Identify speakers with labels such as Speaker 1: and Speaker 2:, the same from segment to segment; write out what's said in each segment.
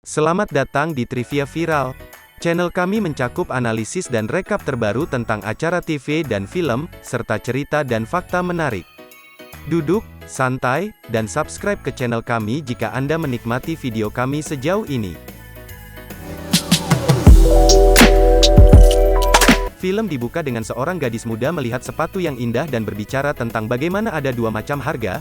Speaker 1: Selamat datang di Trivia Viral. Channel kami mencakup analisis dan rekap terbaru tentang acara TV dan film, serta cerita dan fakta menarik. Duduk, santai, dan subscribe ke channel kami jika Anda menikmati video kami sejauh ini. Film dibuka dengan seorang gadis muda melihat sepatu yang indah dan berbicara tentang bagaimana ada dua macam harga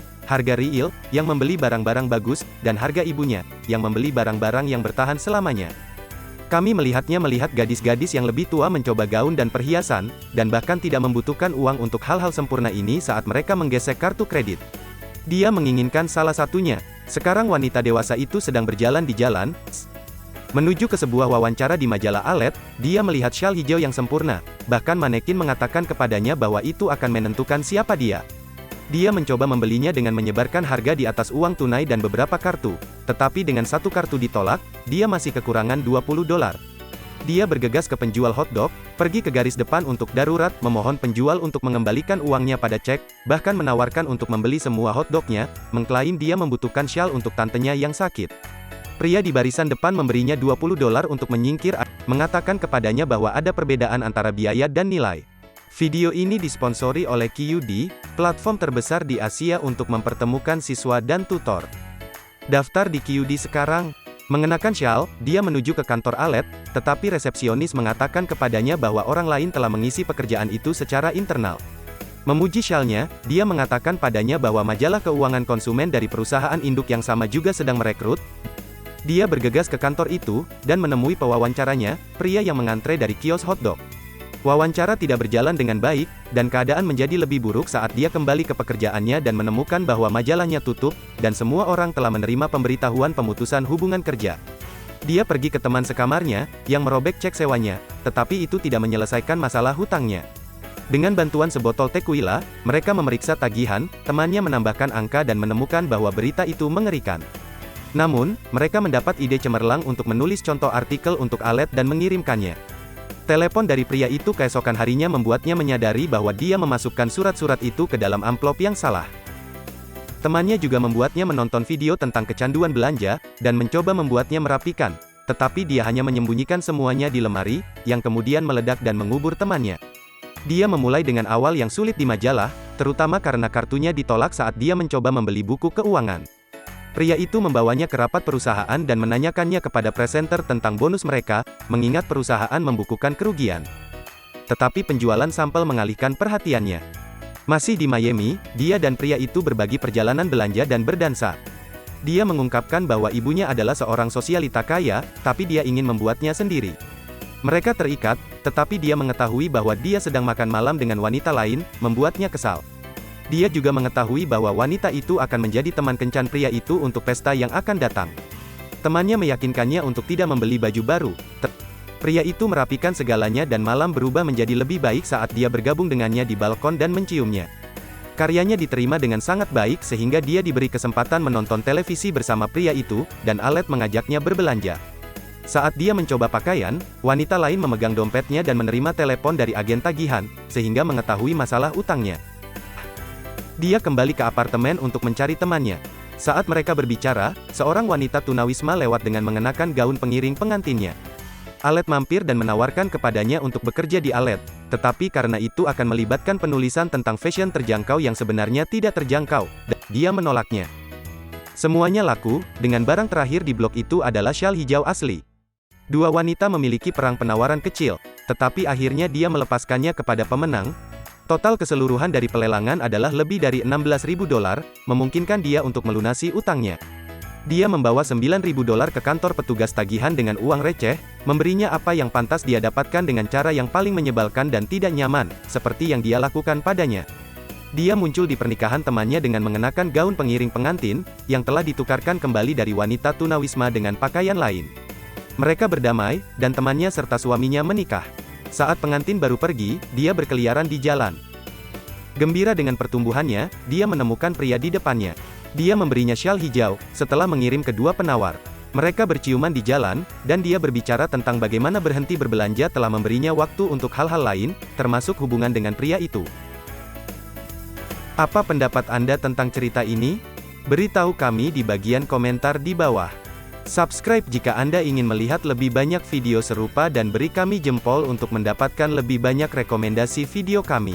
Speaker 1: real, yang membeli barang-barang bagus, dan harga ibunya, yang membeli barang-barang yang bertahan selamanya. Kami melihat gadis-gadis yang lebih tua mencoba gaun dan perhiasan, dan bahkan tidak membutuhkan uang untuk hal-hal sempurna ini saat mereka menggesek kartu kredit. Dia menginginkan salah satunya. Sekarang wanita dewasa itu sedang berjalan di jalan, menuju ke sebuah wawancara di majalah Alet. Dia melihat syal hijau yang sempurna, bahkan manekin mengatakan kepadanya bahwa itu akan menentukan siapa dia. Dia mencoba membelinya dengan menyebarkan harga di atas uang tunai dan beberapa kartu, tetapi dengan satu kartu ditolak, dia masih kekurangan $20. Dia bergegas ke penjual hotdog, pergi ke garis depan untuk darurat, memohon penjual untuk mengembalikan uangnya pada cek, bahkan menawarkan untuk membeli semua hotdognya, mengklaim dia membutuhkan syal untuk tantenya yang sakit. Pria di barisan depan memberinya $20 untuk menyingkir, mengatakan kepadanya bahwa ada perbedaan antara biaya dan nilai. Video ini disponsori oleh QD, platform terbesar di Asia untuk mempertemukan siswa dan tutor. Daftar di QD sekarang. Mengenakan syal, dia menuju ke kantor Alet, tetapi resepsionis mengatakan kepadanya bahwa orang lain telah mengisi pekerjaan itu secara internal. Memuji syalnya, dia mengatakan padanya bahwa majalah keuangan konsumen dari perusahaan induk yang sama juga sedang merekrut. Dia bergegas ke kantor itu, dan menemui pewawancaranya, pria yang mengantre dari kios hotdog. Wawancara tidak berjalan dengan baik, dan keadaan menjadi lebih buruk saat dia kembali ke pekerjaannya dan menemukan bahwa majalahnya tutup, dan semua orang telah menerima pemberitahuan pemutusan hubungan kerja. Dia pergi ke teman sekamarnya, yang merobek cek sewanya, tetapi itu tidak menyelesaikan masalah hutangnya. Dengan bantuan sebotol tequila, mereka memeriksa tagihan, temannya menambahkan angka dan menemukan bahwa berita itu mengerikan. Namun, mereka mendapat ide cemerlang untuk menulis contoh artikel untuk Alet dan mengirimkannya. Telepon dari pria itu keesokan harinya membuatnya menyadari bahwa dia memasukkan surat-surat itu ke dalam amplop yang salah. Temannya juga membuatnya menonton video tentang kecanduan belanja, dan mencoba membuatnya merapikan, tetapi dia hanya menyembunyikan semuanya di lemari, yang kemudian meledak dan mengubur temannya. Dia memulai dengan awal yang sulit di majalah, terutama karena kartunya ditolak saat dia mencoba membeli buku keuangan. Pria itu membawanya ke rapat perusahaan dan menanyakannya kepada presenter tentang bonus mereka, mengingat perusahaan membukukan kerugian. Tetapi penjualan sampel mengalihkan perhatiannya. Masih di Miami, dia dan pria itu berbagi perjalanan belanja dan berdansa. Dia mengungkapkan bahwa ibunya adalah seorang sosialita kaya, tapi dia ingin membuatnya sendiri. Mereka terikat, tetapi dia mengetahui bahwa dia sedang makan malam dengan wanita lain, membuatnya kesal. Dia juga mengetahui bahwa wanita itu akan menjadi teman kencan pria itu untuk pesta yang akan datang. Temannya meyakinkannya untuk tidak membeli baju baru. Pria itu merapikan segalanya dan malam berubah menjadi lebih baik saat dia bergabung dengannya di balkon dan menciumnya. Karyanya diterima dengan sangat baik sehingga dia diberi kesempatan menonton televisi bersama pria itu, dan Alet mengajaknya berbelanja. Saat dia mencoba pakaian, wanita lain memegang dompetnya dan menerima telepon dari agen tagihan, sehingga mengetahui masalah utangnya. Dia kembali ke apartemen untuk mencari temannya. Saat mereka berbicara, seorang wanita tunawisma lewat dengan mengenakan gaun pengiring pengantinnya. Alet mampir dan menawarkan kepadanya untuk bekerja di Alet, tetapi karena itu akan melibatkan penulisan tentang fashion terjangkau yang sebenarnya tidak terjangkau, dan dia menolaknya. Semuanya laku, dengan barang terakhir di blok itu adalah syal hijau asli. Dua wanita memiliki perang penawaran kecil, tetapi akhirnya dia melepaskannya kepada pemenang. Total keseluruhan dari pelelangan adalah lebih dari $16.000, memungkinkan dia untuk melunasi utangnya. Dia membawa $9.000 ke kantor petugas tagihan dengan uang receh, memberinya apa yang pantas dia dapatkan dengan cara yang paling menyebalkan dan tidak nyaman, seperti yang dia lakukan padanya. Dia muncul di pernikahan temannya dengan mengenakan gaun pengiring pengantin, yang telah ditukarkan kembali dari wanita tunawisma dengan pakaian lain. Mereka berdamai, dan temannya serta suaminya menikah. Saat pengantin baru pergi, dia berkeliaran di jalan. Gembira dengan pertumbuhannya, dia menemukan pria di depannya. Dia memberinya syal hijau, setelah mengirim kedua penawar. Mereka berciuman di jalan, dan dia berbicara tentang bagaimana berhenti berbelanja telah memberinya waktu untuk hal-hal lain, termasuk hubungan dengan pria itu. Apa pendapat Anda tentang cerita ini? Beritahu kami di bagian komentar di bawah. Subscribe jika Anda ingin melihat lebih banyak video serupa dan beri kami jempol untuk mendapatkan lebih banyak rekomendasi video kami.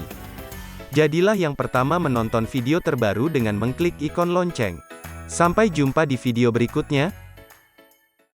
Speaker 1: Jadilah yang pertama menonton video terbaru dengan mengklik ikon lonceng. Sampai jumpa di video berikutnya.